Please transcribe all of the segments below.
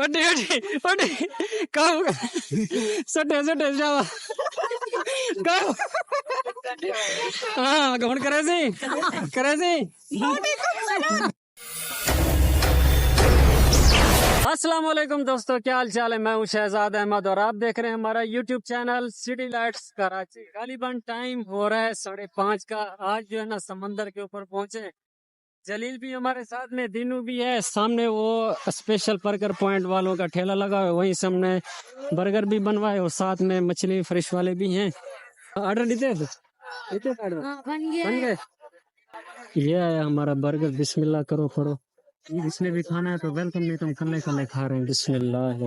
OT OT OT काम सटे सटे जावा काम हाँ कौन करे सी अस्सलाम वालेकुम दोस्तों, क्या हाल चाल है। मैं हूं शहजाद अहमद और आप देख रहे हैं हमारा YouTube channel City Lights Karachi. गालिबन टाइम हो रहा है 5:30 का। आज जो है ना समंदर के ऊपर पहुंचे। जलील भी हमारे साथ में, दीनू भी है। सामने वो स्पेशल बर्गर पॉइंट वालों का ठेला लगा है, वहीं से हमने बर्गर भी बनवाए और साथ में मछली फ्रेश वाले भी हैं। ऑर्डर देते बन गए। ये आया हमारा बर्गर। बिस्मिल्लाह करो करो, जिसने भी खाना है तो वेलकम, नहीं तुम कल्ले कल्ले खा रहे हैं। बिस्मिल्लाह।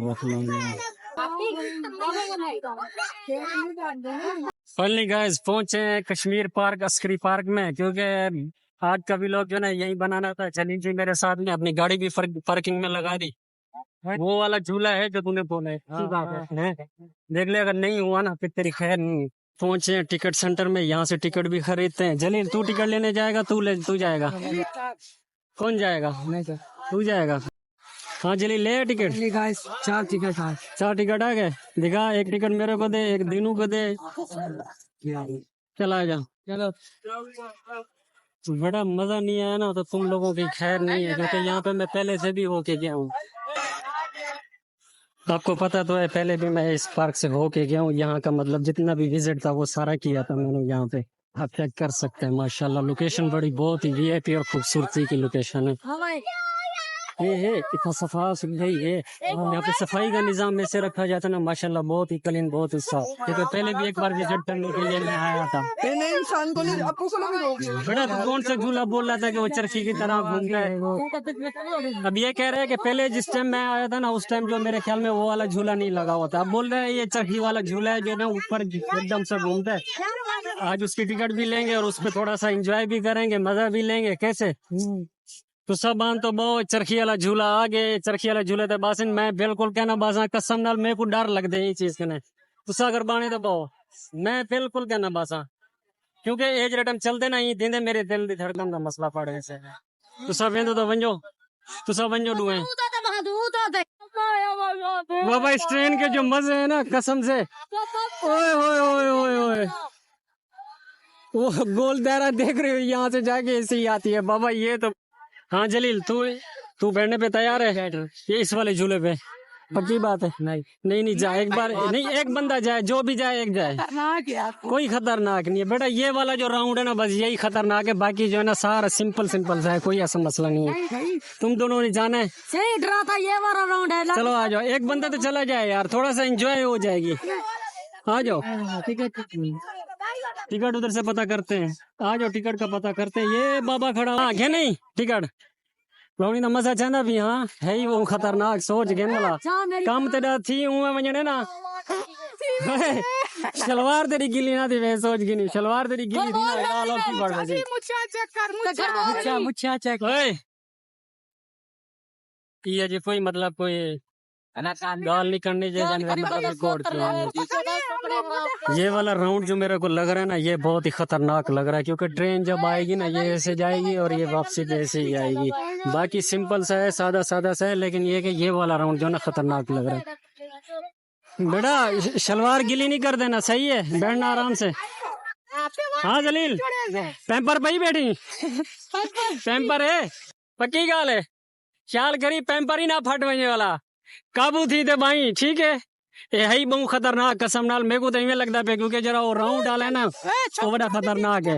फाइनली गाइस पहुंचे हैं कश्मीर पार्क, अस्करी पार्क में, क्योंकि आज का भी लोग जो ना यही बनाना था। जलील जी मेरे साथ में अपनी गाड़ी भी पार्किंग में लगा दी। वो वाला झूला है जो तूने बोला है, देख ले, अगर नहीं हुआ ना फिर तेरी खैर नहीं। पहुंचे हैं टिकट सेंटर में, यहाँ से टिकट भी खरीदते हैं। जलील तू टिकट लेने जाएगा? तू जाएगा? कौन जाएगा? नहीं सर, तू जाएगा। हाँ जलील ले टिकट। 4 टिकट आ गए। दिखा, एक टिकट मेरे को दे, एक दीनू को दे। चला जा चलो। बड़ा मजा नहीं आया ना तो तुम लोगों की खैर नहीं है, क्योंकि यहाँ पे मैं पहले से भी होके गया हूँ। आपको पता तो है, पहले भी मैं इस पार्क से होके गया हूँ। यहाँ का मतलब जितना भी विजिट था वो सारा किया था मैंने यहाँ पे। आप चेक कर सकते हैं। माशाल्लाह लोकेशन बड़ी बहुत ही वीआईपी और खूबसूरती की लोकेशन है। ये इतना सफा सुथरी है। यहाँ पे सफाई का निजाम में से रखा जाता है ना, माशाल्लाह बहुत ही क्लीन, बहुत ही साफ। क्योंकि पहले भी एक बार विजिट करने के लिए मैं आया था। इंसान को नहीं, बड़ा तो कौन सा झूला बोल रहा था कि वो चरखी की तरह घूमता है। अब ये कह रहे हैं कि पहले जिस टाइम मैं आया था ना, उस टाइम जो मेरे ख्याल में वो वाला झूला नहीं लगा हुआ था। अब बोल रहे हैं ये चरखी वाला झूला है जो ना ऊपर एकदम से घूमता है। आज उसकी टिकट भी लेंगे और उसपे थोड़ा सा एंजॉय भी करेंगे, मजा भी लेंगे। कैसे तो सब आन तो बहुत चरखी वाला झूला आगे, चरखी वाला झूले थे बासिन। मैं बिल्कुल कहना बासा कसम नाल मेरे को डर लगदे ये चीज के ने तुसा अगर बाने तो बहु मैं बिल्कुल कहना बासा, क्योंकि एज रेटम चलते ना ही देंदे मेरे दिल दी धड़कन का मसला पड़े से। तुसा वेंदो तो वंजो, तुसा वंजो डुए बाबा। इस ट्रेन के जो मजे है ना, कसम से ओए ओए ओए ओए ओए, वो गोल दायरा देख रहे हो, यहाँ से जाके ऐसे ही आती है बाबा। ये तो हाँ जलील, तू बैठने पे तैयार है? ये इस वाले झूले पे पक्की बात है? नहीं जा, एक बार नहीं, एक बंदा जाए, जो भी जाए एक जाए। कोई खतरनाक नहीं है बेटा, ये वाला जो राउंड है ना बस यही खतरनाक है। बाकी जो है ना सारा सिंपल सा है, कोई ऐसा मसला नहीं है। तुम दोनों ने जाना है? सही डरा था ये वाला राउंड है। चलो आ जाओ, एक बंदा तो चला जाए यार, थोड़ा सा एंजॉय हो जाएगी। आ जाओ, टिकट उधर से पता करते हैं। आ जाओ, टिकट का पता करते हैं। ये बाबा खड़ा आगे नहीं टिकट लोनी ना मजा चाहना भी। हाँ है ही वो खतरनाक सोच गे वाला काम तेरा थी हूँ वजने ना। शलवार तेरी गिली ना थी, वे सोच गिनी शलवार तेरी गिली थी ना। लालो की बढ़ गई मुच्छा चेक। ये जी कोई मतलब कोई गाल नहीं करनी चाहिए। ये वाला राउंड जो मेरे को लग रहा है ना, ये बहुत ही खतरनाक लग रहा है, क्योंकि ट्रेन जब आएगी ना ये ऐसे जाएगी और ये वापसी भी ऐसे ही आएगी। बाकी सिंपल सा है, सादा सा है, लेकिन ये कि ये वाला राउंड जो ना खतरनाक लग रहा है। बेटा शलवार गिली नहीं कर देना, सही है? बैठना आराम से। हाँ जलील, पैम्पर पे ही बैठी? पैम्पर है, पक्की गाल है, ख्याल करी पैम्पर ही ना फट वजने वाला काबू थी ते भाई। ठीक है, ये है ही बहुत खतरनाक कसम नाल। मेरे को तो इवें लगता पे, क्योंकि जरा वो राउंड डाला है ना वो बड़ा खतरनाक है।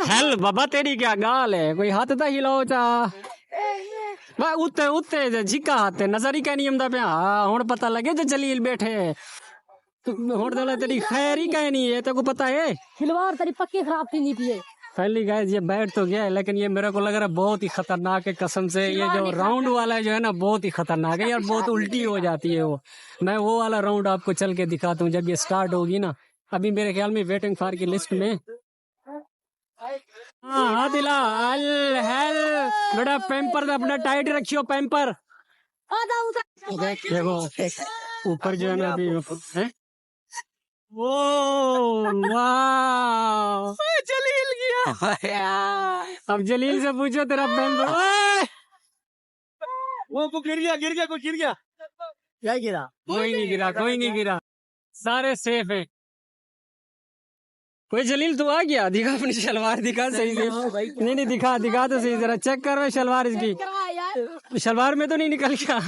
हेल बाबा तेरी क्या गाल है, कोई हाथ तो हिलाओ चा उत्ते उत्ते झिका हाथ नजर ही कहनी हमदा पे। हाँ हुण पता लगे जो जलील बैठे हुण तो तेरी खैर ही कहनी है। तेको पता है खिलवाड़ तेरी पक्की खराब थी नहीं पिए। पहली गाइस ये बैठ तो गया है, लेकिन ये मेरे को लग रहा है बहुत ही खतरनाक है कसम से। ये जो राउंड वाला जो है ना बहुत ही खतरनाक है यार, बहुत उल्टी हो जाती है वो। मैं वो वाला राउंड आपको चल के दिखाता हूँ जब ये स्टार्ट होगी ना। अभी मेरे ख्याल में वेटिंग फॉर की लिस्ट में। हाँ दिला बेटा, पैम्पर अपना टाइट रखियो पैम्पर। देखो ऊपर जो है ना अभी है। वो वाह जलील गया अब जलील से पूछो तेरा पेन वो गिर गया कुछ गिर गया। क्या गिरा? कोई नहीं गिरा, सारे सेफ है। कोई जलील तो आ गया, दिखा अपनी शलवार दिखा सही से। नहीं दिखा तो सही, जरा चेक कर शलवार इसकी। शलवार में तो नहीं निकल गया।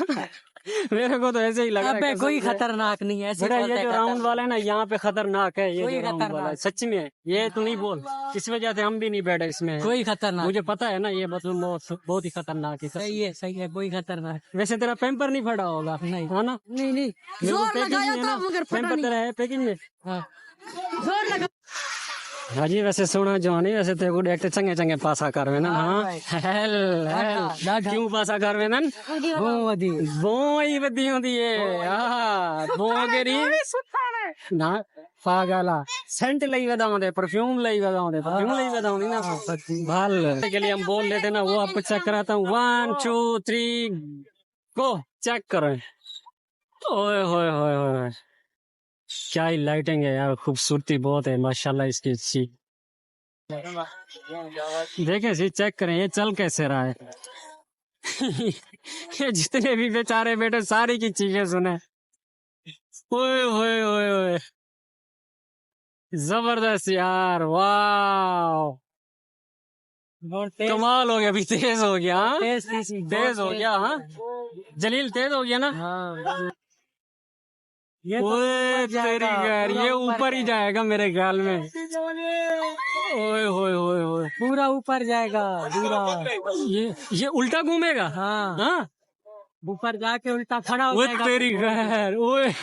मेरे को तो ऐसे ही लगा। अबे कोई खतरनाक नहीं है बेटा, ये जो राउंड वाला है ना, यहाँ पे खतरनाक है। ये जो राउंड वाला है सच में, ये तू नहीं बोल, इस वजह से हम भी नहीं बैठे इसमें। कोई खतरनाक, मुझे पता है ना, ये मतलब बहुत ही खतरनाक है। सही है कोई खतरनाक। वैसे तेरा पेम्पर नहीं फटा होगा? नहीं है ना? नहीं पेम्पर तेरा है पैकिंग में। हाँ हाँ जी, वैसे सोना जो नहीं, वैसे तेरे को देखते चंगे पासा करवे ना। हाँ हेल क्यों पासा करवे ना? बो ही बदी होती है। हाँ बो गेरी ना पागला सेंट लई वदाऊंदे, परफ्यूम लई वदाऊंदे ना भाल के लिए हम बोल लेते ना। वो आपको चेक कराता हूँ। 1 2 3 गो, चेक करें। ओए होए होए होए, क्या ही लाइटिंग है यार, खूबसूरती बहुत है माशाल्लाह इसकी। अच्छी देखें सी, चेक करें ये चल कैसे रहा है। ये जितने भी बेचारे बेटे सारी की चीजें सुने। ओए होए होए होए, जबरदस्त यार, वाह कमाल हो गया। अभी तेज हो गया। तेज हो गया। हाँ जलील तेज हो गया ना। ये ऊपर ही जाएगा मेरे ख्याल में। ओए होए होए होए, पूरा ऊपर जाएगा पूरा। ये उल्टा घूमेगा। हाँ ऊपर जाके उल्टा खड़ा हो जाएगा। तेरी खैर। ओए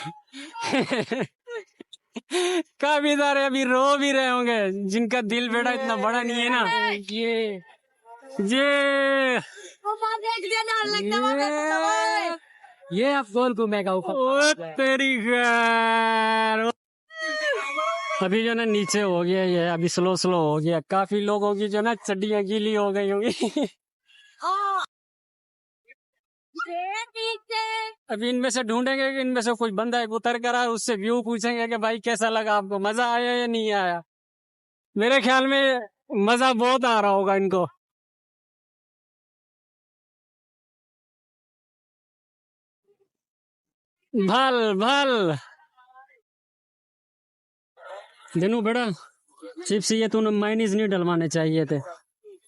काफी सारे अभी रो भी रहे होंगे, जिनका दिल बेटा इतना बड़ा नहीं है ना। ये अब गोल घूमेगा ऊपर। तेरी खैर। अभी जो ना नीचे हो गया ये, अभी स्लो हो गया। काफी लोगों की जो ना चड्डियां गीली हो गई होंगी। अभी इनमें से ढूंढेंगे कि इनमें से कुछ बंदा एक उतर कर आया, उससे व्यू पूछेंगे कि भाई कैसा लगा आपको, मजा आया या नहीं आया। मेरे ख्याल में मजा बहुत आ रहा होगा इनको। भल दिनू बेटा, चिप्स ये तूने माइनीज नहीं डलवाने चाहिए थे।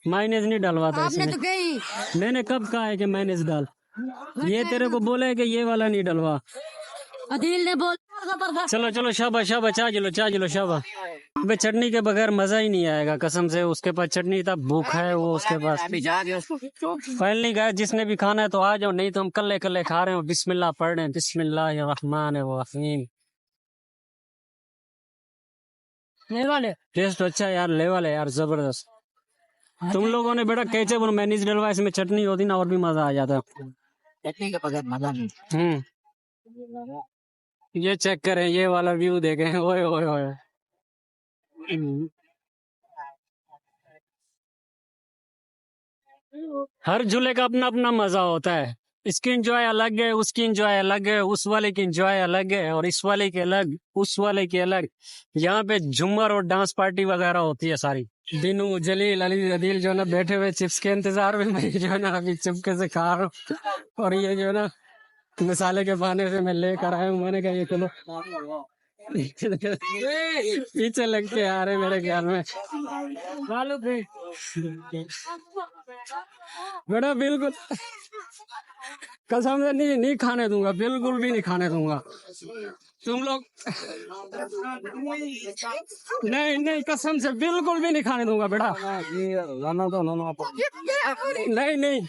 माइनीज नहीं डलवाता आपने तो कही। मैंने कब कहा है कि माइनीज डाल? ये तेरे को बोला है कि ये वाला नहीं डलवा। अदिल ने बोला। चलो शाबाश चाह लो शाबाश। बे चटनी के बगैर मजा ही नहीं आएगा कसम से। उसके पास चटनी था, भूख है वो उसके पास। पहले नहीं गया, जिसने भी खाना है तो आ जाओ, नहीं तो हम कल्ले खा रहे हो। बिस्मिल्लाह पढ़ रहे हैं, बिस्मिल्लाहिर्रहमानिर्रहीम। टेस्ट अच्छा यार, लेवल है यार जबरदस्त। तुम लोगों ने बेटा कैसे बोलो मैनीज डलवा, इसमें चटनी होती ना और भी मजा आ जाता। चटनी के बगैर मजा नहीं। ये चेक करें, ये वाला व्यू देखें। ओए ओए ओए, हर झूले का अपना अपना मजा होता है। इसकी इंजॉय अलग है, उसकी इंजॉय अलग है, उस वाले की इंजॉय अलग है, और इस वाले की अलग, उस वाले की अलग। यहाँ पे झूमर और डांस पार्टी वगैरह होती है सारी। दिनू जलील अली अदील जो ना बैठे हुए चिप्स के इंतजार में, मैं जो है ना अभी चुपके से खा रहा हूँ। और ये जो है ना मसाले के बहाने से मैं लेकर आया हूँ। मैंने कहा ये चलो पीछे लग के आ रहे मेरे ख्याल में। बेटा बिल्कुल कसम से नहीं खाने दूंगा, बिल्कुल भी नहीं खाने दूंगा। तुम लोग नहीं कसम से बिल्कुल भी नहीं खाने दूंगा बेटा। नहीं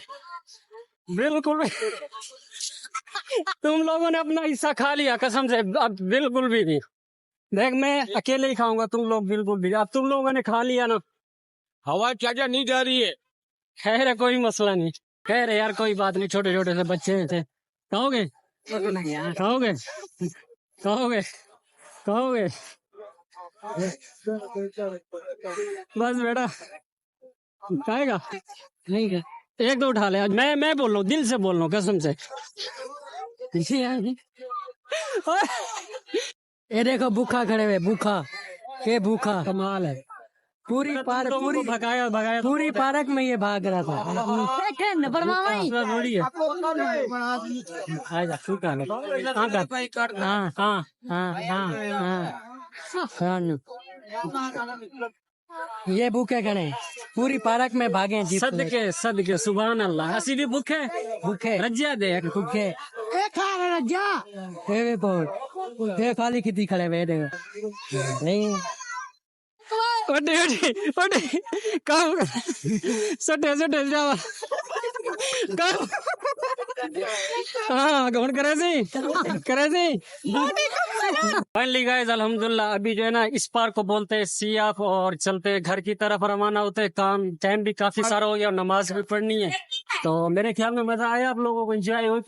बिल्कुल भी। तुम लोगों ने अपना हिस्सा खा लिया कसम से, अब बिल्कुल भी नहीं। देख मैं अकेले ही खाऊंगा, तुम लोग बिल्कुल भी। अब तुम लोगों ने खा लिया ना, हवा क्या नहीं जा रही है। खैर है, कोई मसला नहीं। खैर यार कोई बात नहीं, छोटे छोटे से बच्चे थे। कहोगे बस बेटा खाएगा नहीं है। एक दो उठा ले। आज मैं बोल रहा हूँ, दिल से बोल रहा हूँ कसम से। ये देखो भूखा खड़े हुए, भूखा कमाल है। पूरी भगाया भगाया पूरी पार्क में ये भाग रहा था। थोड़ी है आजा शुक्र है हाँ हाँ हाँ हाँ ये भूखे खड़े पूरी पार्क में भागे जीप सदके सुभान अल्लाह असी भी भूखे रज्जा दे भूखे खाली कितनी खड़े हुए नहीं ओटे काम सटे जावा काम हाँ कौन करे फाइनली गाइस अल्हम्दुलिल्लाह अभी जो है ना इस पार्क को बोलते हैं सी ऑफ और चलते हैं घर की तरफ रवाना होते हैं। काम टाइम भी काफी सारा हो गया और नमाज भी पढ़नी है तो मेरे ख्याल में मजा आया आप लोगों को एंजॉय हुई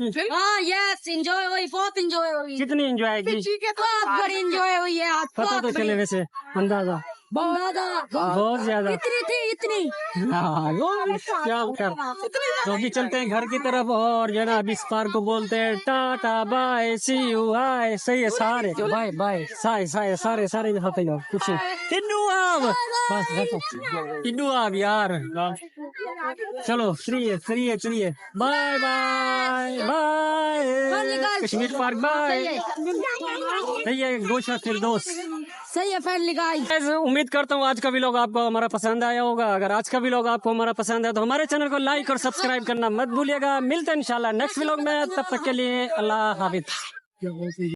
यस एंजॉय हुई बहुत एंजॉय हुई कितनी एंजॉय की बहुत बड़ी एंजॉय हुई है पता तो चले वैसे अंदाजा बहुत ज्यादा इतनी क्या कर तो अभी चलते हैं घर की तरफ और जो है ना अभी इस पार्क को बोलते हैं tata bye see you hi सही है सारे बाय सारे यहाँ पे जाओ कुछ इन्नू आप यार चलो चलिए बाय कश्मीर पार्क बाय सही है गोशा फिर दोस्त सही है फैमिली गाइस उम्मीद करता हूँ आज का व्लॉग आपको हमारा पसंद आया होगा। अगर आज का व्लॉग आपको हमारा पसंद है तो हमारे चैनल को लाइक और सब्सक्राइब करना मत भूलिएगा। मिलते हैं इंशाल्लाह नेक्स्ट व्लॉग में, तब तक के लिए अल्लाह हाफिज़।